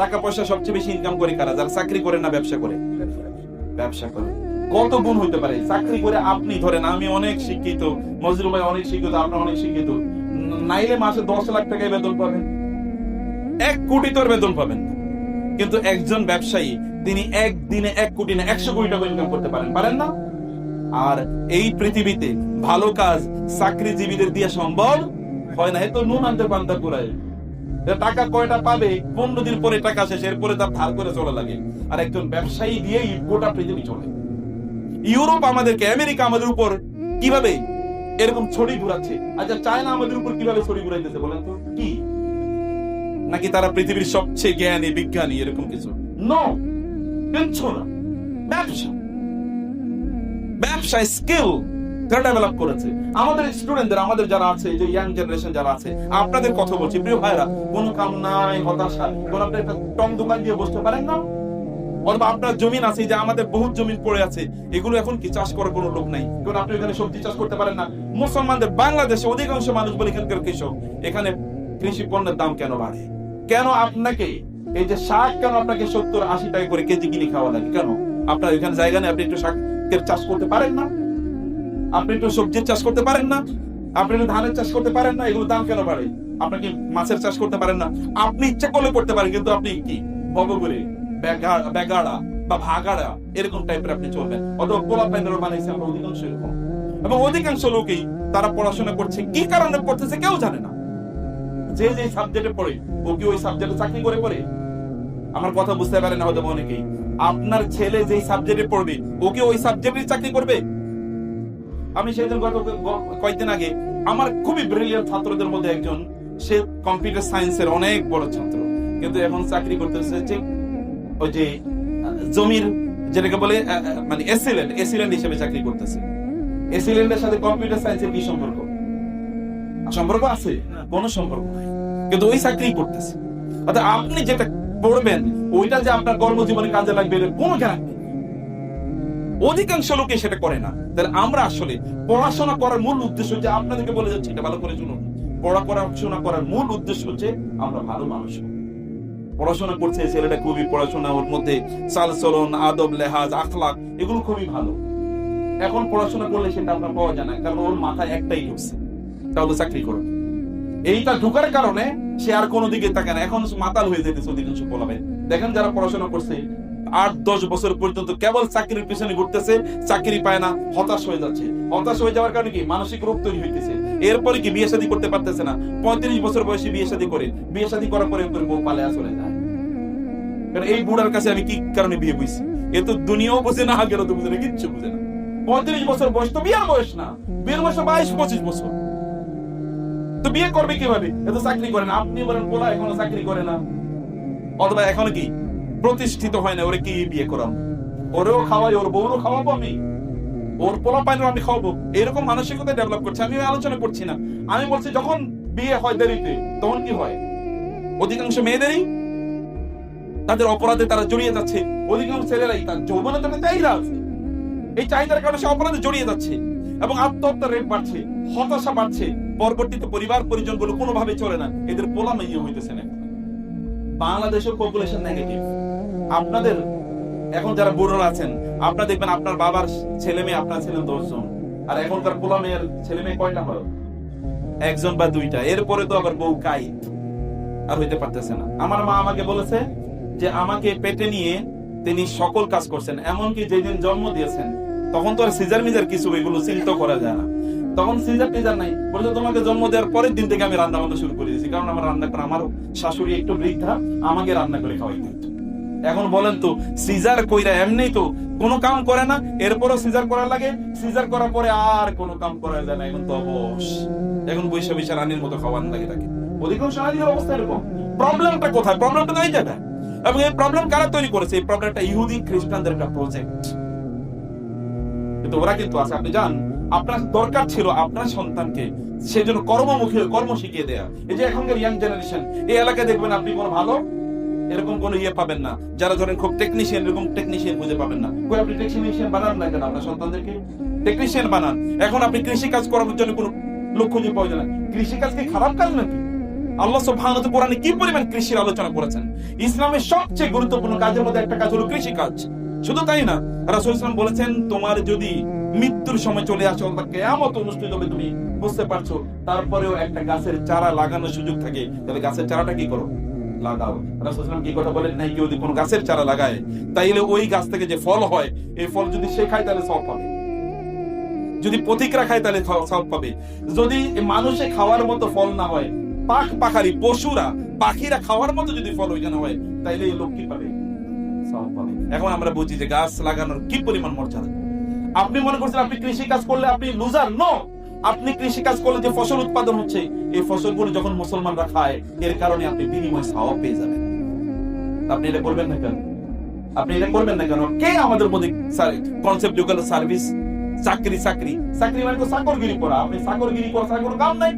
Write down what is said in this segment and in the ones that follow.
টাকা পয়সা সবচেয়ে বেশি ইনকাম করে কারা? যারা চাকরি করে না ব্যবসা করে? ব্যবসা করে। কত গুণ হতে পারে চাকরি করে। আপনি ধরেন আমি অনেক শিক্ষিত, মজরুল ভাই অনেক শিক্ষিত, আপনার অনেক শিক্ষিত, নাইলে মাসে 10 লাখ টাকায় বেতন পাবেন, 1 কোটি তোর বেতন পাবেন না। কিন্তু একজন ব্যবসায়ী তিনি একদিনে 1 কোটি না 100 কোটি টাকা ইনকাম করতে পারেন, পারেন না? আর এই পৃথিবীতে ভালো কাজ চাকরিজীবীদের দিয়ে সম্ভব হয় না। এতো নুন আনতে পান্তা কুড়ায়, টাকা কয়টা পাবে 15 দিন পরে টাকা শেষ, এরপরে তার ধার করে চলে লাগে। আর একজন ব্যবসায়ী দিয়েই গোটা পৃথিবী চলে। ইউরোপ আমাদেরকে, আমেরিকা আমাদের উপর কিভাবে এরকম ছড়ি ঘুরাচ্ছে, আচ্ছা চায়না আমাদের উপর কিভাবে ছড়ি ঘুরাইতেছে বলেন তো? কি নাকি তারা পৃথিবীর সবচেয়ে জ্ঞানী বিজ্ঞানী এরকম কিছু? নো, কিচ্ছু না। ব্যবসা, ব্যবসায় স্কিল তারা ডেভেলপ করেছে। আমাদের স্টুডেন্টদের, আমাদের যারা আছে, যে ইয়াং জেনারেশন যারা আছে, আপনাদের কথা বলছি প্রিয় ভাইরা, কোনো কাম নাই, হতাশা, কোন আপনি একটা টং দোকান দিয়ে বসতে পারেন না? অথবা আপনার জমিন আছে, যে আমাদের বহুত জমিন পড়ে আছে, এগুলো এখন কি চাষ করার কোনো লোক নাই, কারণ আপনি এখানে সবজি চাষ করতে পারেন না। মুসলমানদের, বাংলাদেশে অধিকাংশ মানুষ বলে এখানকার কৃষক, এখানে কৃষি পণ্যের দাম কেন বাড়ে? কেন আপনাকে এই যে শাক কেন আপনাকে 70-80 টাকা করে কেজি কিনে খাওয়া লাগে? কেন? আপনার এখানে জায়গা নেই, আপনি একটু শাকের চাষ করতে পারেন না? আপনি একটু সবজির চাষ করতে পারেন না? আপনি একটু ধানের চাষ করতে পারেন না? এগুলো দাম কেন বাড়ে? আপনাকে মাছের চাষ করতে পারেন না? আপনি ইচ্ছা করলে করতে পারেন, কিন্তু আপনি কি বগরে বেগাড়া বা ভাগাড়া এরকম টাইপের আপনি চলবেন। অথবা পোলা পাইনার বানাইছে আমরা অধিকাংশ এরকম। এবং অধিকাংশ লোকই তারা পড়াশোনা করছে, কি কারণে করতেছে কেউ জানে না। যে যে সাবজেক্টে পড়ে ও কি ওই সাবজেক্টে চাকরি করে পড়ে? আমার কথা বুঝতে পারে না হয়তো অনেকেই। আপনার ছেলে যেই সাবজেক্টে পড়বে ও কি ওই সাবজেক্টে চাকরি করবে? আমি সেদিন গত কয়েকদিন আগে আমার খুবই ব্রিলিয়ান্ট ছাত্রদের মধ্যে একজন, সে কম্পিউটার সায়েন্সের অনেক বড় ছাত্র, কিন্তু এখন চাকরি করতেছে যে ওই যে জমির যেটাকে বলে মানে এসিল্যান্ড হিসেবে চাকরি করতেছে। এসিল্যান্ডের সাথে কম্পিউটার সায়েন্সের কি সম্পর্ক? সম্পর্ক আছে? কোনো সম্পর্ক নাই, কিন্তু ওই চাকরি করতেছে। অর্থাৎ আপনি যেটা পড়বেন ওইটা যে আপনার কর্মজীবনে কাজে লাগবে এর কোনো গ্যারান্টি নেই। অধিকাংশ লোকে সেটা করে না। তাহলে আমরা আসলে পড়াশোনা করার মূল উদ্দেশ্য হচ্ছে, আপনাদেরকে বলে যাচ্ছি এটা ভালো করে শুনুন, পড়াশোনা করার মূল উদ্দেশ্য হচ্ছে আমরা ভালো মানুষ। পড়াশোনা করছে ছেলেটা খুবই, পড়াশোনা ওর মধ্যে চালচলন, আদব, লেহাজ, আখলাক এগুলো খুবই ভালো। এখন পড়াশোনা করলে সেটা আপনার পাওয়া যায় না, কারণ ওর মাথায় একটাই ঢুকছে, তাহলে চাকরি করবে। এইটা ঢুকার কারণে সে আর কোনো দিকে তাকে না, এখন মাতাল হয়ে যেতেছে অধিকাংশ পোলাবে। দেখেন যারা পড়াশোনা করছে 8-10 বছর পর্যন্ত কেবল চাকরির পিছনে ঘুরতেছে, চাকরি পায় না, হতাশ হয়ে যাচ্ছে। হতাশ হয়ে যাওয়ার কারণে কি মানসিক রোগ তৈরি হইতেছে। এরপরে কি বিয়ে শাদী করতে পারতেছে না, 35 বছর বয়সে বিয়ে শাদী করে, বিয়ে শাদী করার পরে বউ পালায়া চলে যায়। কারণ এই বুড়ার কাছে আমি কি কারণে বিয়ে বুঝছি, এ তো দুনিয়াও বোঝে না, আগেরও তো বুঝে না, কিচ্ছু বুঝে না। 35 বছর বয়স তো বিয়ের বয়স না, বিয়ের বয়স 22-25 বছর, তো বিয়ে করবে কিভাবে? এ তো চাকরি করে না। আপনি বলেন পোলা এখনো চাকরি করে না, অথবা এখনো কি প্রতিষ্ঠিত হয় না, ওরে কি বিয়ে করাবো? ওরেও খাওয়াই, ওর বউরও খাওয়াবো আমি, ওর পোলা পাইনও আমি খাওয়াবো, এরকম মানসিকতা ডেভেলপ করছে। আমি আলোচনা করছি না, আমি বলছি যখন বিয়ে হয় দেরিতে, তখন কি হয়? অধিকাংশ মেয়েদেরই তাদের অপরাধে তারা জড়িয়ে যাচ্ছে। অধিকাংশ ছেলেরাই তার যৌবনের জন্য চাহিদা আছে, এই চাহিদার কারণে সে অপরাধে জড়িয়ে যাচ্ছে এবং আত্মহত্যার রেট বাড়ছে, হতাশা বাড়ছে। পরবর্তীতে পরিবার পরিজন গুলো কোনোভাবে চলে না, এদের পোলা মেয়ে হইতেছে না। বাংলাদেশের পপুলেশন নেগেটিভ। আপনাদের এখন যারা বুড়োরা আছেন, আপনারা দেখবেন আপনার বাবার ছেলে মেয়ে আপনার ছিলেন 10 জন, আর এখনকার পোলা মেয়ের ছেলে মেয়ে কয়টা হয়? 1 জন বা 2টা। এরপরে তো আবার বউ কাইত, আর হইতে পারতেছে না। আমার মা আমাকে বলেছে যে আমাকে পেটে নিয়ে তিনি সকল কাজ করছেন, এমনকি যেদিন জন্ম দিয়েছেন তখন তো আর সিজার মিজার কিছু এগুলো চিন্তা করা যায় না, তখন সিজার টিজার নাই। বলছে তোমাকে জন্ম দেওয়ার পরের দিন থেকে আমি রান্না বান্না শুরু করে দিয়েছি, কারণ আমার রান্না করে, আমার শাশুড়ি একটু বৃদ্ধা, আমাকে রান্না করে খাওয়াই দিত। এখন বলেন তো সিজার কইরা এমনি তো কোনো কাম করে না, এরপরও সিজার করা লাগে, সিজার করার পরে আর কোনো কাম করা যায় না, এখন তো অবশ, এখন বৈশা বৈশা রানীর মতো খাওয়ান লাগে তাকে। অধিকাংশ নারীদের অবস্থা এরকম। প্রবলেমটা কোথায়? প্রবলেমটা তো এই জায়গায়। এবং এই প্রবলেম কারা তৈরি করেছে? এই প্রবলেমটা ইহুদি খ্রিস্টানদের একটা প্রজেক্ট, কিন্তু ওরা কিন্তু আছে। আপনি জান, আপনার দরকার ছিল আপনার সন্তানকে সেই জন্য কর্মমুখী কর্ম শিখিয়ে দেয়া। এই যে এখনকার ইয়াং জেনারেশন, এই এলাকায় দেখবেন আপনি কোনো ভালো এরকম কোন ইয়ে পাবেন না, যারা ধরেন খুব টেকনিশিয়ান, এরকম টেকনিশিয়ান খুঁজে পাবেন না। কই আপনি টেকনিশিয়ান বানান না কেন? আপনার সন্তানদেরকে টেকনিশিয়ান বানান। এখন আপনি কৃষি কাজ করার জন্য কোনো লোক খুঁজে পাওয়া যায় না। কৃষি কাজ কি খারাপ কাজ নাকি? আল্লাহ সুবহানাহু ওয়া তাআলা কোরআনে কি পরিমাণ কৃষির আলোচনা করেছেন। ইসলামের সবচেয়ে গুরুত্বপূর্ণ কাজের মধ্যে একটা কাজ হলো কৃষি কাজ। শুধু তাই না, রাসূল সাল্লাল্লাহু আলাইহি ওয়াসাল্লাম বলেছেন, তোমার যদি মৃত্যুর সময় চলে আসে অথবা কিয়ামত অনুষ্ঠিত হবে, তুমি বুঝতে পারছো, তারপরেও একটা গাছের চারা লাগানোর সুযোগ থাকে, তাহলে গাছের চারাটা কি করো? লাগাও। রাসূল সাল্লাল্লাহু আলাইহি ওয়াসাল্লাম কি কথা বলেন নাই, কেউ যদি কোনো গাছের চারা লাগায়, তাইলে ওই গাছ থেকে যে ফল হয়, এই ফল যদি সে খায় তাহলে সওয়াব পাবে, যদি পথিকরা খায় তাহলে সওয়াব পাবে। যদি মানুষে খাওয়ার মতো ফল না হয়, পাখারি পশুরা পাখিরা খাওয়ার মতো যদি ফল ওইখানে হয়, তাইলে এই লোক কি পাবে? সওয়াব পাবে। এখন আমরা বুঝি যে গাছ লাগানোর কি পরিমাণ মর্যাদা। আপনি মনে করছেন আপনি কৃষি কাজ করলে আপনি লুজার? নো, আপনি কৃষি কাজ করলে যে ফসল উৎপাদন হচ্ছে, এই ফসলগুলো যখন মুসলমানরা খায়, এর কারণে আপনি বিনিময় সওয়াব পেয়ে যাবেন। আপনি এটা করবেন না কেন? আপনি এটা করবেন না কেন? কে আমাদের মধ্যে কনসেপ্ট ঢুকালো সার্ভিস, চাকরি চাকরি চাকরি মানে তো চাকরগিরি করা। আপনি চাকরগিরি করা ছাড়া কোনো কাম নাই?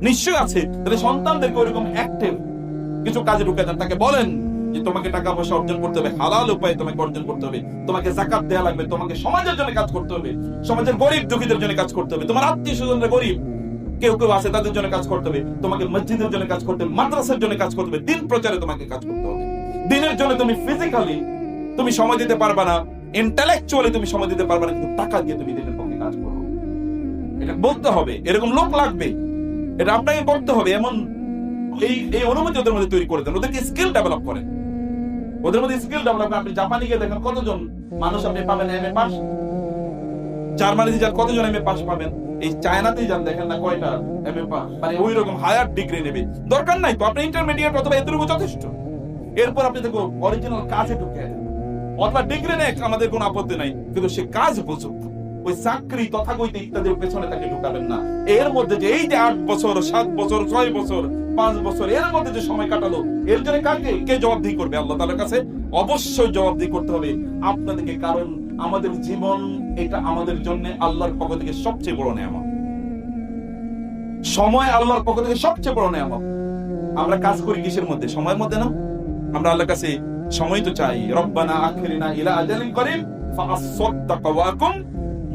নিশ্চয় আছে। তাহলে সন্তানদেরকে ওইরকম অ্যাক্টিভ কিছু কাজে ঢুকে দেন, তাকে বলেন যে তোমাকে টাকা পয়সা অর্জন করতে হবে, হালাল উপায়ে তোমাকে অর্জন করতে হবে, তোমাকে যাকাত দেয়া লাগবে, তোমাকে সমাজের জন্য কাজ করতে হবে, সমাজের গরিব দুঃখীদের জন্য কাজ করতে হবে, তোমার আত্মীয় স্বজনরা গরিব কেউ কেউ আছে তাদের জন্য কাজ করতে হবে, তোমাকে মসজিদের জন্য কাজ করতে হবে, মাদ্রাসার জন্য কাজ করতে হবে, দিন প্রচারে তোমাকে কাজ করতে হবে। দিনের জন্য তুমি ফিজিক্যালি তুমি সময় দিতে পারবা না, ইন্টেলেকচুয়ালি তুমি সময় দিতে পারবা না, কিন্তু টাকা দিয়ে তুমি দিনের পক্ষে কাজ করো। এটা বলতে হবে, এরকম লোক লাগবে, এটা আপনাকে করতে হবে। এমন এই অনুমতি ওদের মধ্যে তৈরি করে দেন, ওদেরকে স্কিল ডেভেলপ করেন, ওদের মধ্যে স্কিল ডেভেলপ। আপনি জাপানে গিয়ে দেখেন কতজন মানুষ আপনি পাবেন এমএ পাস, জার্মানিতে যান কতজন এমএ পাস পাবেন, এই চায়নাতেই যান দেখেন না কয়টা এমএ পাস, মানে ওই রকম হায়ার ডিগ্রি নেবে। দরকার নাই তো, আপনি ইন্টারমিডিয়েট অথবা এতটুকু যথেষ্ট। এরপর আপনি দেখো অরিজিনাল কাজে ঢুকে অথবা ডিগ্রি নেই, আমাদের কোনো আপত্তি নাই, কিন্তু সে কাজ বুঝুক। ওই চাকরি তথাকথিত ইত্যাদির পেছনে তাকে ঢুকাবেন না। এর মধ্যে যে এই যে 8 বছর 7 বছর 6 বছর 5 বছর এর মধ্যে যে সময় কাটালো, এর জন্য কে জবাবদিহি করবে? আল্লাহ তাআলার কাছে অবশ্যই জবাবদিহি করতে হবে আপনাদেরকে। কারণ আমাদের জীবন এটা আমাদের জন্য আল্লাহর পক্ষ থেকে সবচেয়ে বড় নেয়ামত। সময় আল্লাহর পক্ষ থেকে সবচেয়ে বড় নেয়ামত। আমরা কাজ করি কিসের মধ্যে? সময়ের মধ্যে না? আমরা আল্লাহর কাছে সময় তো চাই, রব্বানা আখিরিনা ইলা আজালিন করিম ফাআসসাদ্দাক ওয়া আকুম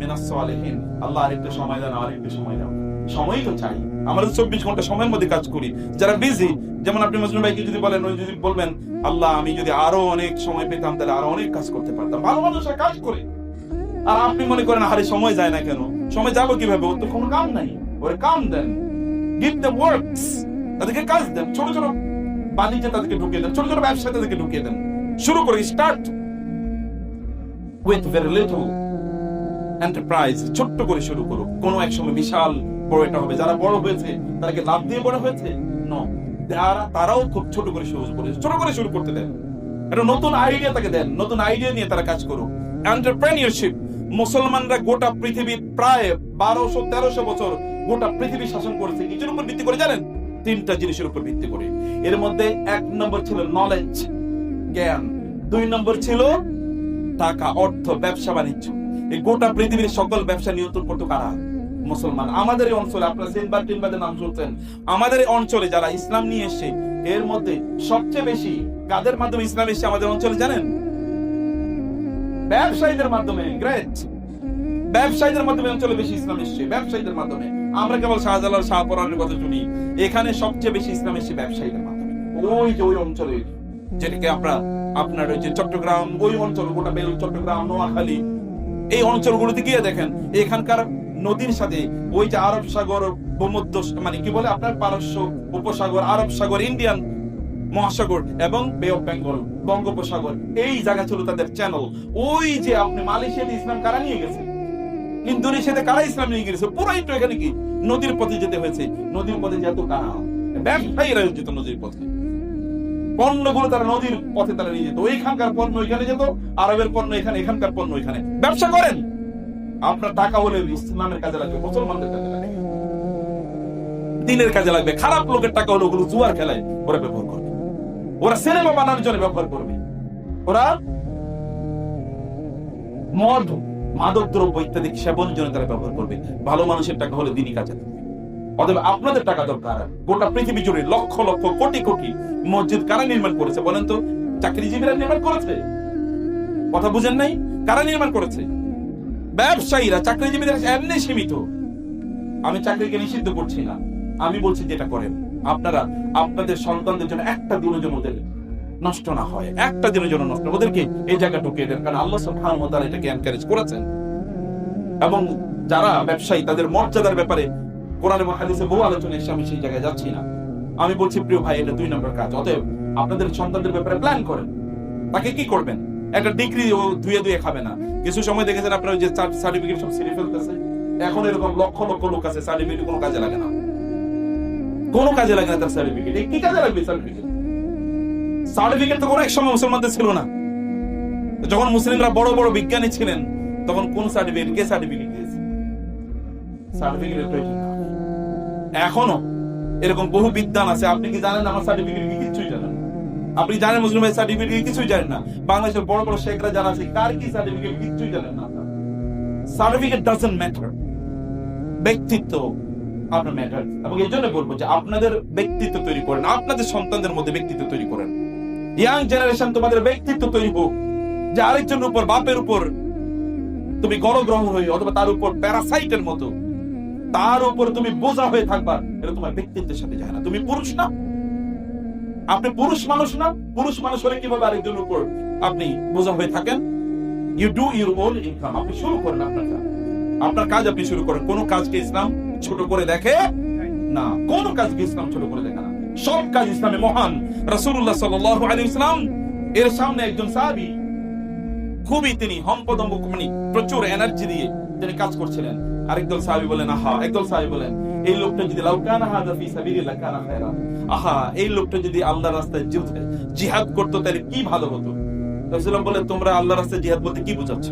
মিনাস সালিহিন। আল্লাহ আরেকটু সময় দেন, আরেকটু সময় দাও। সময় তো চাই। আমরা 24 ঘন্টা সময়ের মধ্যে কাজ করি। যারা বিজি, যেমন আপনি মজনু ভাইকে যদি বলেন, ওই যদি বলবেন আল্লাহ আমি যদি আরো অনেক সময় পেতাম তাহলে আরো অনেক কাজ করতে পারতাম। ভালো মানুষরা কাজ করে, আর আপনি মনে করেন আরে সময় যায় না কেন? সময় যাবো কিভাবে? ওর তো কোনো কাম নাই, ওরে কাম দেন, গিভ দ্য ওয়ার্কস, তাদেরকে কাজ দেন। ছোট ছোট বাণিজ্যে তাদেরকে ঢুকিয়ে দেন, ছোট ছোট ব্যবসায় তাদেরকে ঢুকিয়ে দেন। শুরু করে start with very little enterprise, ছোট্ট করে শুরু করো। কোনো এক সময় বিশাল বড় এটা হবে। যারা বড় হয়েছে তাদেরকে লাভ দিয়ে বড় হয়েছে? নো, তারাও খুব ছোট করে শুরু করতে দেন। একটা নতুন আইডিয়া তাকে দেন, নতুন আইডিয়া নিয়ে তারা কাজ করুক। এন্টারপ্রেনিয়রশিপ, মুসলমানরা গোটা পৃথিবী প্রায় 1200-1300 বছর গোটা পৃথিবী শাসন করেছে। কিছুর উপর ভিত্তি করে জানেন? 3টা জিনিসের উপর ভিত্তি করে। এর মধ্যে 1 নম্বর ছিল নলেজ, জ্ঞান। 2 নম্বর ছিল টাকা, অর্থ, ব্যবসা বাণিজ্য। এই গোটা পৃথিবীর সকল ব্যবসা নিয়ন্ত্রণ করতো কারা? মুসলমান। আমাদের এই অঞ্চলে, আপনারা সিনবাদ নাম শুনছেন, আমাদের এই অঞ্চলে যারা ইসলাম নিয়ে এসে, এর মধ্যে সবচেয়ে বেশি কাদের মাধ্যমে ইসলাম এসে আমাদের অঞ্চলে জানেন? ব্যবসায়ীদের মাধ্যমে। গ্রেট, ব্যবসায়ীদের মাধ্যমে অঞ্চলে বেশি ইসলাম এসছে, ব্যবসায়ীদের মাধ্যমে। আমরা কেবল শাহজালাল শাহপরানের কথা শুনি, এখানে সবচেয়ে বেশি ইসলাম এসছে ব্যবসায়ীদের মাধ্যমে। ওই যে ওই অঞ্চলে, যেটাকে আপনার ওই যে চট্টগ্রাম, ওই অঞ্চল, গোটা বেলুন চট্টগ্রাম, নোয়াখালী, এই অঞ্চলগুলোতে গিয়ে দেখেন এখানকার নদীর সাথে ওই যে আরব সাগর, ভূমধ্য মানে কি বলে আপনার পারস্য উপসাগর, আরব সাগর, ইন্ডিয়ান মহাসাগর এবং বে অফ বেঙ্গল, বঙ্গোপসাগর, এই জায়গা ছিল তাদের চ্যানেল। ওই যে আপনি মালয়েশিয়াতে ইসলাম কারা নিয়ে গেছে, ইন্দোনেশিয়াতে কারা ইসলাম নিয়ে গেছে, পুরাই তো এখানে কি নদীর পথে যেতে হয়েছে। নদীর পথে যেত কারা? ব্যবসায়ীরা যেত নদীর পথে। পণ্যগুলো তারা নদীর পথে তারা নিয়ে যেত। ওইখানকার পণ্য ওইখানে যেত, আরবের পণ্য এখানে, এখানকার পণ্য এখানে। ব্যবসা করেন, আপনার টাকা হলে ইসলামের কাজে লাগবে, মুসলমানদের কাজে লাগবে, দিনের কাজে লাগবে। খারাপ লোকের টাকা হলো ওগুলো জুয়ার খেলায় ওরা ব্যবহার করবে, ওরা সিনেমা বানানোর জন্য ব্যবহার করবে, ওরা মদ, মাদক দ্রব্য ইত্যাদি সেবনের জন্য তারা ব্যবহার করবে। ভালো মানুষের টাকা হলে দিনই কাজে লাগবে। অতএব আপনাদের টাকা দরকার। গোটা পৃথিবী জুড়ে লক্ষ লক্ষ কোটি কোটি মসজিদ কারা নির্মাণ করেছে বলেন তো? চাকরিজীবীরা নির্মাণ করেছে? কথা বুঝেন নাই? কারা নির্মাণ করেছে? ব্যবসায়ীরা। চাকরিজীবীরা এমনি সীমিত। আমি চাকরিকে নিষিদ্ধ করছি না, আমি বলছি যেটা করেন আপনারা আপনাদের সন্তানদের জন্য একটা দিনের জন্য ওদের নষ্ট না হয়, একটা দিনের জন্য নষ্ট, ওদেরকে এই জায়গা ঢুকিয়ে দেন, কারণ আল্লাহ সুবহানাহু ওয়া তাআলা এটাকে এনকারেজ করেছেন। এবং যারা ব্যবসায়ী তাদের মর্যাদার ব্যাপারে কোরআন এবং হাদিসে বহু আলোচনা এসে, আমি সেই জায়গায় যাচ্ছি না। আমি বলছি প্রিয় ভাই, এটা 2 নম্বর কাজ। অতএব আপনাদের সন্তানদের ব্যাপারে প্ল্যান করেন, তাকে কি করবেন। একটা ডিগ্রি ও ধুয়ে খাবে না। কিছু সময় দেখেছেন আপনারা যে সার্টিফিকেট সব ছিঁড়ে ফেলতেছে, এখন এরকম লক্ষ লক্ষ লোক আছে, সার্টিফিকেট কোনো কাজে লাগে না, কোনো কাজে লাগে না তার সার্টিফিকেট। কি কাজে লাগবে সার্টিফিকেট? সার্টিফিকেট তো কোনো এক সময় মুসলমানদের ছিল না। যখন মুসলিমরা বড় বড় বিজ্ঞানী ছিলেন, তখন কোন সার্টিফিকেট, কে সার্টিফিকেট দিয়েছে? সার্টিফিকেটের প্রয়োজন না। এখনো এরকম বহু বিদ্যান আছে, আপনি কি জানেন আমার সার্টিফিকেট কি? কিছুই জানেন না। আপনি জানেন মুসলিম ভাই সার্টিফিকেট কিছুই জানেন না। বাংলাদেশের বড় বড় শেখরা যারা আছে, কার কি সার্টিফিকেট কিছুই জানেন না। সার্টিফিকেট ডাজন্ট ম্যাটার, ব্যক্তিত্ব আপনার ম্যাটার। এবং এই জন্য বলবো যে আপনাদের ব্যক্তিত্ব তৈরি করেন, আপনাদের সন্তানদের মধ্যে ব্যক্তিত্ব তৈরি করেন। ইয়াং জেনারেশন তোমাদের ব্যক্তিত্ব তৈরি হোক, যে আরেকজনের উপর, বাপের উপর তুমি গণগ্রহণ হয়ে অথবা তার উপর প্যারাসাইটের মতো তার উপর তুমি বোঝা হয়ে থাকবা, এটা তোমার ব্যক্তিত্বের সাথে যায় না। তুমি পুরুষ না, আপনি পুরুষ মানুষ না। পুরুষ মানুষ হলে কিভাবে আরেকজনের উপর আপনি বোঝা হয়ে থাকেন? You do your own income. আপনি শুরু করেন আপনার কাজ, আপনি শুরু করেন। কোন কাজকে ইসলাম ছোট করে দেখে না, কোন কাজকে ইসলাম ছোট করে দেখে না। সব কাজ ইসলামে মহান। রাসূলুল্লাহ সাল্লাল্লাহু আলাইহি ওয়াসাল্লাম এর সামনে একজন সাহাবী খুবই তিনি হম্পদম্ব, মানে প্রচুর এনার্জি দিয়ে তিনি কাজ করছিলেন। আরেকদল সাহাবী বলেন আহা, একদল সাহাবী বলেন এই লোকটা যদি লাউ কানা হাযা ফি সাবিলিল্লাহ কানা খায়রা, আহা এই লোকটা যদি আল্লাহর রাস্তায় জিহাদ করতো তাহলে কি ভালো হতো। রাসূলুল্লাহ বলেন তোমরা আল্লাহর রাস্তায় জিহাদ বলতে কি বোঝাচ্ছ?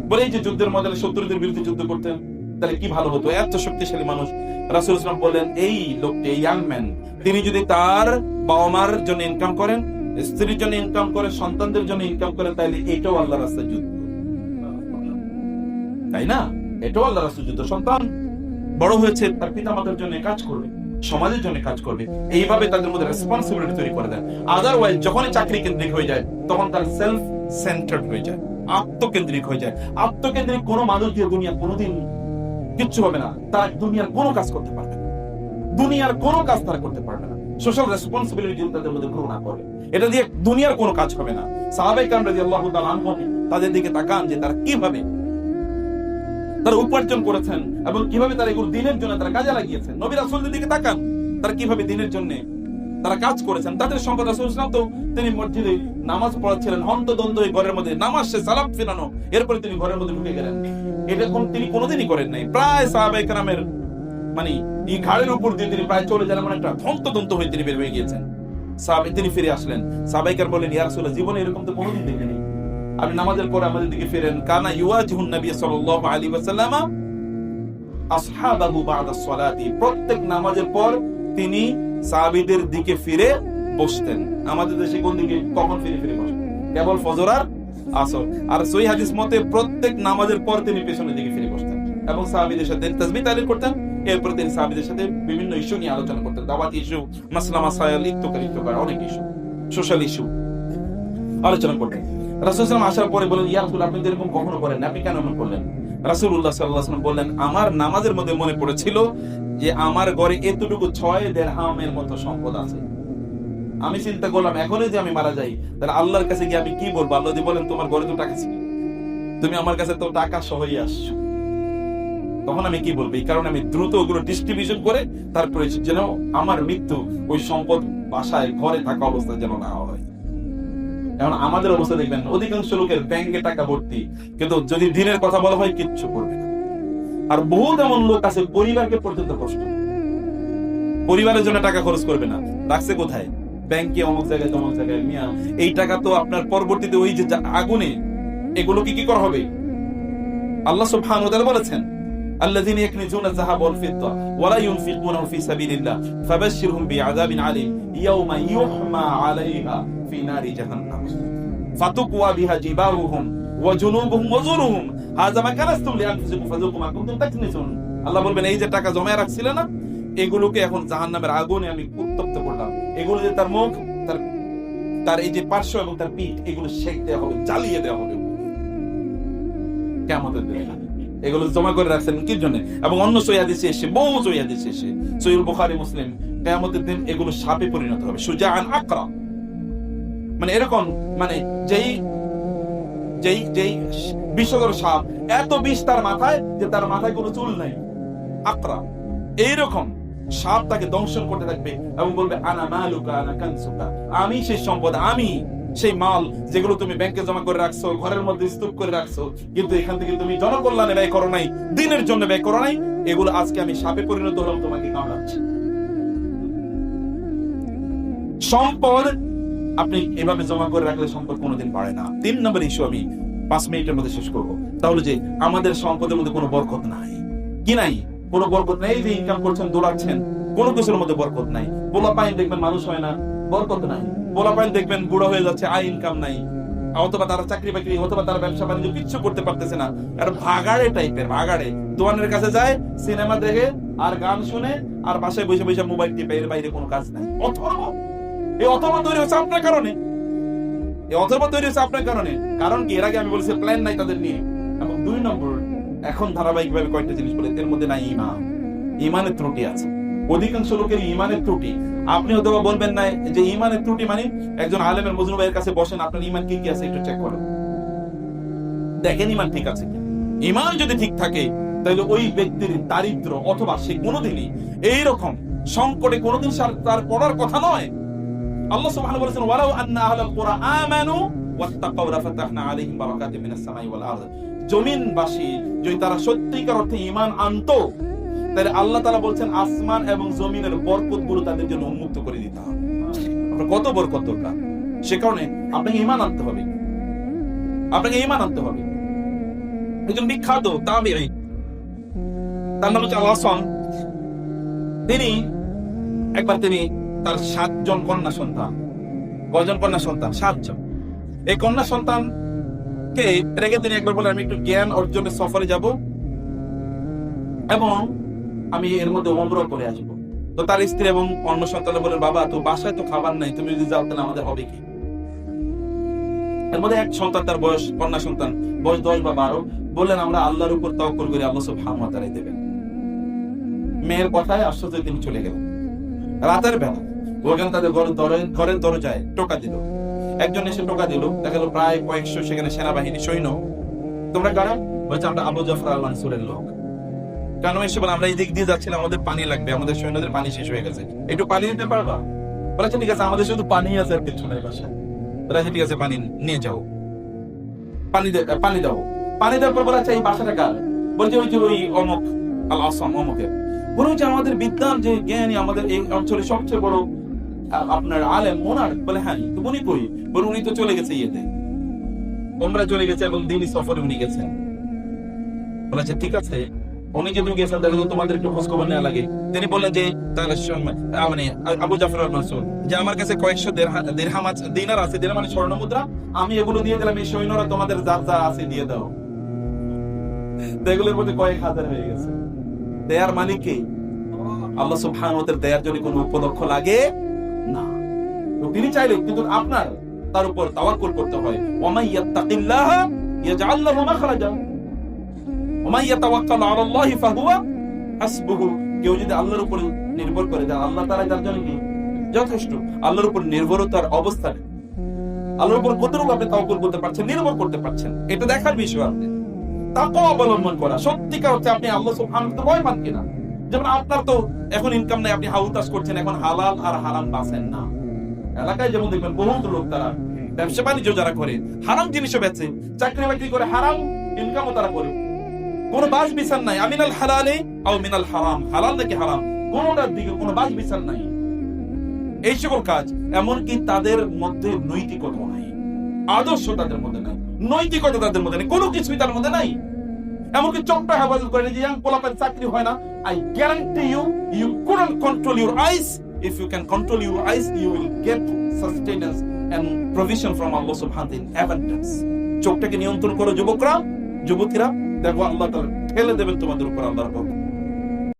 বলে এই যে যুদ্ধের ময়দানে শত্রুদের বিরুদ্ধে যুদ্ধ করতেন, তাহলে কি ভালো হতো, এত শক্তিশালী মানুষ। রাসূলুল্লাহ বলেন এই লোকটি, ইয়াং ম্যান, তিনি যদি তার বাবা মার জন্য ইনকাম করেন, স্ত্রীর জন্য ইনকাম করে, সন্তানদের জন্য ইনকাম করে, তাহলে এটাও আল্লাহর রাস্তায় যুদ্ধ, তাই না? এটাও আল্লাহর রাস্তায় যুদ্ধ। সন্তান বড় হয়েছে, তার পিতা মাতার জন্য কাজ করবে, সমাজের জন্য কাজ করবে, এইভাবে তাদের মধ্যে রেসপন্সিবিলিটি তৈরি করে দেন। আদারওয়াইজ যখনই চাকরি কেন্দ্রিক হয়ে যায়, তখন তার সেলফ সেন্টার্ড হয়ে যায়, আত্মকেন্দ্রিক হয়ে যায়। আত্মকেন্দ্রিক কোনো মানুষ দিয়ে দুনিয়া কোনোদিন কিচ্ছু হবে না। তার দুনিয়ার কোনো কাজ করতে পারবে না, দুনিয়ার কোনো কাজ তারা করতে পারবে না। সোশ্যাল রেসপন্সিবিলিটি তাদের মধ্যে গ্রো না করে, এটা দিয়ে দুনিয়ার কোনো কাজ হবে না। সাহাবায়ে কেরাম রাদিয়াল্লাহু তাআলা আনহুম তাদের দিকে তাকান যে তারা কিভাবে তারা উপার্জন করেছেন এবং কিভাবে তারা এগুলো দিনের জন্য তারা কাজে লাগিয়েছেন। নবী রাসূলদের দিকে তাকান, তারা কিভাবে দিনের জন্য তারা কাজ করেছেন। তাদের সম্পদ রাসূলুল্লাহ সাল্লাল্লাহু আলাইহি ওয়াসাল্লাম তো তিনি মসজিদে নামাজ পড়াচ্ছিলেন, হন্তদন্ত হয়ে ঘরের মধ্যে, নামাজ শেষে সালাম ফিরানো, এরপরে তিনি ঘরের মধ্যে ঢুকে গেলেন। এটা তিনি কোনোদিনই করেন নাই। প্রায় সাহাবায়ে কেরামের মানে এই ঘাড়ের উপর দিয়ে তিনি প্রায় চলে যান, এমন একটা হন্তদন্ত হয়ে তিনি বের হয়ে গিয়েছেন। তিনি ফিরে আসলেন। সাহাবায়ে কেরাম বললেন ইয়া রাসূলুল্লাহ, জীবনে এরকম তো কোনোদিন দেখিনি, আপনি নামাজের পরে আমাদের দিকে ফিরেন। কানা ইউয়াজিহুন নবী সাল্লাল্লাহু আলাইহি ওয়াসাল্লাম আসহাবাহু বা'দা সালাতি, প্রত্যেক নামাজের পর তিনি সাহাবীদের দিকে ফিরে বসতেন। আমাদের দেশে কোন দিকে, কখন ফিরে ফিরে বসেন? কেবল ফজর আর আসর। আর সহিহ হাদিস মতে প্রত্যেক নামাজের পর তিনি পেছনের দিকে ফিরে বসতেন এবং সাহাবীদের সাথে তাসবিহ তাহলিল করতেন। এরপর তিনি সাহাবীদের সাথে বিভিন্ন ইস্যু নিয়ে আলোচনা করতেন, দাওয়াতি ইস্যু, মাসলা মাসাইল, ইত্তকার অনেক ইস্যু, সোশ্যাল ইস্যু আলোচনা করতেন। রাসূলুল্লাহ সাল্লাল্লাহু আলাইহি ওয়াসাল্লাম আসার পরে বলেন ইয়া রাসূল, আপনি এরকম কখনো করেন না, আপনি কেন এমন করলেন? রাসূলুল্লাহ সাল্লাল্লাহু আলাইহি ওয়াসাল্লাম বললেন আমার নামাজের মধ্যে মনে পড়েছিল যে আমার ঘরে এতটুকু 6 দিরহামের মতো সম্পদ আছে। আমি চিন্তা করলাম এখনই যে আমি মারা যাই, তাহলে আল্লাহর কাছে গিয়ে আমি কি বলবো? আল্লাহ যদি বলেন তোমার ঘরে তো টাকা ছিল, তুমি আমার কাছে তো টাকা সহই আসছো, তখন আমি কি বলবো? এই কারণে আমি দ্রুত ওগুলো ডিস্ট্রিবিউশন করে তারপরে যেন আমার মৃত্যু ওই সম্পদ বাসায় ঘরে থাকা অবস্থায় যেন না হয়। এখন আমাদের অবস্থা দেখবেন, অধিকাংশ লোকের ব্যাংকে টাকা ভর্তি, কিন্তু যদি দিনের কথা বলা হয় কিচ্ছু করবে না। আর বহুত এমন লোক আছে পরিবারকে পর্যন্ত কষ্ট, পরিবারের জন্য টাকা খরচ করবে না, রাখছে কোথায়? ব্যাংকে, অমুক জায়গায়, তমুক জায়গায়। মিয়া, এই টাকা তো আপনার পরবর্তীতে ওই যে আগুনে এগুলো কি করা হবে? আল্লাহ সুবহানাহু ওয়া তাআলা বলেছেন আল্লাযীনা ইয়াকনিজুনা যাহাব ওয়াল ফিদ্দা ওয়া লা ইউনফিকুনাহু ফি সাবিলিল্লাহ ফাবাশশিরহুম বিআযাবিন আলীম ইয়াওমা ইউহমা আলাইহা ফি নারি জাহান্নাম ফাতুকওয়া বিহা জিবাহুহুম ওয়া জুনুবুহুম ওয়া যুরুহুম হাযা মা কানাসতুম লিআনফুসিকুম ফাযুকু মা কুনতুম তাকনিজুন। আল্লাহ বলবেন এই যে টাকা জমায় রাখছিলে না, এগুলোকে এখন জাহান্নামের আগুনে আমি উত্তপ্ত করলাম। এগুলো যে তার মুখ, তার এই যে পার্শ্ব এবং তার পিঠ, এগুলো সেক দেওয়া হবে, জ্বালিয়ে দেওয়া হবে কিয়ামতের দিনে। এগুলো জমা করে রাখছেন কি জন্য? এবং অন্য সহিহ হাদিসে এসে, বহু সহিহ হাদিসে এসে, সহিহ বুখারী, মুসলিম, কিয়ামতের দিন এগুলো সাপে পরিণত হবে, সুজাআন আকরা, মানে এরকম, মানে যেই যেই যেই বিষধর সাপ, এত বিষ তার মাথায় যে তার মাথায় কোনো চুল নাই, আকরা, এইরকম সাপ তাকে দংশন করতে থাকবে এবং বলবে আনা মালুকা আনা কানসুকা, আমি সেই সম্পদ, আমি সেই মাল যেগুলো তুমি ব্যাংকে জমা করে রাখছো, ঘরের মধ্যে স্তূপ করে রাখছো, কিন্তু এখান থেকে তুমি জনকল্যাণে ব্যয় করো নাই, দিনের জন্য ব্যয় করো নাই, এগুলো আজকে আমি সাপে পরিণত হলাম, তোমাকে কামড়াচ্ছি। সম্পদ আপনি এভাবে জমা করে রাখলে সম্পদ কোনোদিন বাড়ে না। 3 নম্বর ইস্যু আমি 5 মিনিটের মধ্যে শেষ করবো, তাহলে যে আমাদের সম্পদের মধ্যে কোনো বরকত নাই। কি নাই? কোনো বরকত নাই। যে ইনকাম করছেন, দৌড়াচ্ছেন, কোনো কিছুর মধ্যে বরকত নাই। পোলা পাইন দেখবেন মানুষ হয় না, বরকত নাই। পোলা পাইন দেখবেন বুড়ো হয়ে যাচ্ছে, আয় ইনকাম নাই, অথবা তারা চাকরি বাকরি, অথবা তারা ব্যবসা বাণিজ্য কিচ্ছু করতে পারতেছে না। আর ভাগাড়ে টাইপের, ভাগাড়ে দোকানের কাছে যায়, সিনেমা দেখে আর গান শুনে আর বাসায় বসে বসে মোবাইল টিপে, এর বাইরে কোনো কাজ নাই। এই অথর্ব তৈরি হচ্ছে আপনার কারণে, এই অথর্ব তৈরি হচ্ছে আপনার কারণে। কারণ কি? এর আগে আমি বলেছি প্ল্যান নাই তাদের নিয়ে। এবং 2 নম্বর, এখন ধারাবাহিক ভাবে কয়েকটা জিনিস বলে, এর মধ্যে নাই ঈমান, ঈমানের ত্রুটি আছে। অধিকাংশ লোকের ঈমানের ত্রুটি। আপনি হয়তো বলবেন না যে ঈমানের ত্রুটি মানে একজন আলেমের, মজনু ভাইয়ের কাছে বসেন, আপনার ঈমান কি কি আছে একটু চেক করেন, দেখেন ঈমান ঠিক আছে কি। ঈমান যদি ঠিক থাকে তাহলে ওই ব্যক্তির দারিদ্র, অথবা সে কোনোদিনই এইরকম সংকটে কোনোদিন তার পড়ার কথা নয়। আল্লাহ সুবহানাহু বলেছেন, ওয়ালাউ আন্না আহলাল কুরআ আমানু ওয়াত্তাকাউ লাফাতাহনা আলাইহিম বারাকাতিম মিনাস সামাই ওয়াল আরদ। জমিনবাসী যদি তারা সত্যিকার অর্থে ঈমান আনতো, তাহলে আল্লাহ তাআলা বলছেন আসমান এবং জমিনের বরকতগুলো তাদের জন্য উন্মুক্ত করে দিতে হবে। আপনার কত বরকত দরকার, সে কারণে আপনাকে ঈমান আনতে হবে, আপনাকে ঈমান আনতে হবে। একজন বিখ্যাত তাবেঈ, তার নাম হচ্ছে আল-হাসান। তিনি তার 7 জন কন্যা সন্তান, কয়জন কন্যা সন্তান? 7 জন। এই কন্যা সন্তানকে রেখে তিনি একবার বলেন, আমি একটু জ্ঞান অর্জনের সফরে যাব এবং আমি এর মধ্যে উমরা করে আসবো। তো তার স্ত্রী এবং অন্য সন্তান বলেন, বাবা তো বাসায় তো খাবার নাই, তুমি যদি যাও তাহলে আমাদের হবে কি? এর মধ্যে এক সন্তান, তার বয়স, কন্যা সন্তান বয়স 10 বা 12, বললেন আমরা আল্লাহর উপর তাওয়াক্কুল করি, আল্লাহ সুবহানাহু ওয়া তাআলা দেবেন। মেয়ের কথায় আশ্চর্য তিনি চলে গেলেন। রাতের বেলা ওখানে তাদের ঘরের দরজায় টোকা দিল। একজন এসে টোকা দিল, দেখা গেল প্রায় কয়েকশো সেখানে সেনাবাহিনী, সৈন্য। তোমরা কারা? বলছে আমরা আবু জাফর আল মানসুরের লোক। কেন এসে বলে, আমরা এই দিক দিয়ে যাচ্ছিলাম, আমাদের পানি লাগবে, আমাদের সৈন্যদের পানি শেষ হয়ে গেছে, একটু পানি দিতে পারবা? বলেছে ঠিক আছে, আমাদের শুধু পানি আছে আর কিছু নাই বাসায়। বলেছে ঠিক আছে, পানি নিয়ে যাও, পানি দাও। পানি দেওয়ার পর বলেছে এই বাসাটা কার? বলছে ওই যে ওই অমুক আল-হাসান অমুকের। বলে যে আমাদের বিদ্যান যে জ্ঞানী, আমাদের এই অঞ্চলে সবচেয়ে বড় আপনার আলেম ওনার। বলে হ্যাঁ, তো উনি কই? বলে উনি তো চলে গেছে ইয়েতে, ওমরা চলে গেছে এবং দিনই সফরে উনি গেছেন। বলেছে ঠিক আছে, উনি যেহেতু গেছেন তাহলে তোমাদের একটু খোঁজ খবর নেওয়া লাগে। তিনি বললেন যে তাহলে মানে আবু জাফর আল মানসুর, যে আমার কাছে কয়েকশো দিরহাম আছে, দিনার আছে, দিনার মানে স্বর্ণ মুদ্রা, আমি এগুলো দিয়ে দিলাম, এই সৈন্যরা তোমাদের যার যা আছে দিয়ে দাও। এগুলোর মধ্যে কয়েক হাজার হয়ে গেছে। দেয়ার মানে কি? আল্লাহ সুবহানাহু ওয়া তাআলা দেয়ার জন্য কোনো উপলক্ষ লাগে না। তিনি চাইলে, কিন্তু আপনার তার উপর তাওয়াক্কুল করতে হয়। ওয়া মান ইয়াত্তাকিল্লাহা ইয়াজআল লাহু মাখরাজা ওয়া মান ইয়াতাওয়াক্কাল আলা আল্লাহি ফাহুয়া হাসবুহু। কেউ যদি আল্লাহর উপর নির্ভর করে, আল্লাহ তাআলা তার জন্য কি যথেষ্ট। আল্লাহর উপর নির্ভরতার অবস্থা, আল্লাহর উপর কতটুকু আপনি তাওয়াক্কুল করতে পারছেন, নির্ভর করতে পারছেন, এটা দেখার বিষয়। আপনি তাকওয়া অবলম্বন করা, সত্যিকার অর্থে আপনি আল্লাহ সুবহানাহু ওয়া তাআলা ভয় পান কিনা। যেমন আপনার তো এখন ইনকাম নাই, আপনি হাউতাস করছেন, এখন হালাল আর হারাম বাছেন না। এলাকায় যেমন দেখবেন বহুত লোক, তারা ব্যবসা বাণিজ্য যারা করে হারাম জিনিসও বেচে, চাকরি বাকরি করে হারাম ইনকামও তারা করে, কোনো বাস বিচার নাই। আমিনাল হালালে আও মিনাল হারাম, হালাল নাকি হারাম, কোনটার দিকে কোনো বাস বিচার নাই। এই সকল কাজ, এমনকি তাদের মধ্যে নৈতিকতা নাই, আদর্শ তাদের মধ্যে নাই, নৈতিকতা তাদের মধ্যে নেই, কোনো কিছুই তার মধ্যে নাই। এমনকি চোখটা হেফাজত করে যে ইয়াং পোলাপের চাকরি হয় না। I guarantee you, you couldn't control your eyes. If you can control your eyes, you will get sustenance and provision from Allah subhanahu wa ta'ala in abundance. চোখটাকে নিয়ন্ত্রণ করো যুবকরা, যুবতীরা, দেখো আল্লাহ তাআলা ঠেলে দেবেন তোমাদের উপর আল্লাহর রহমত।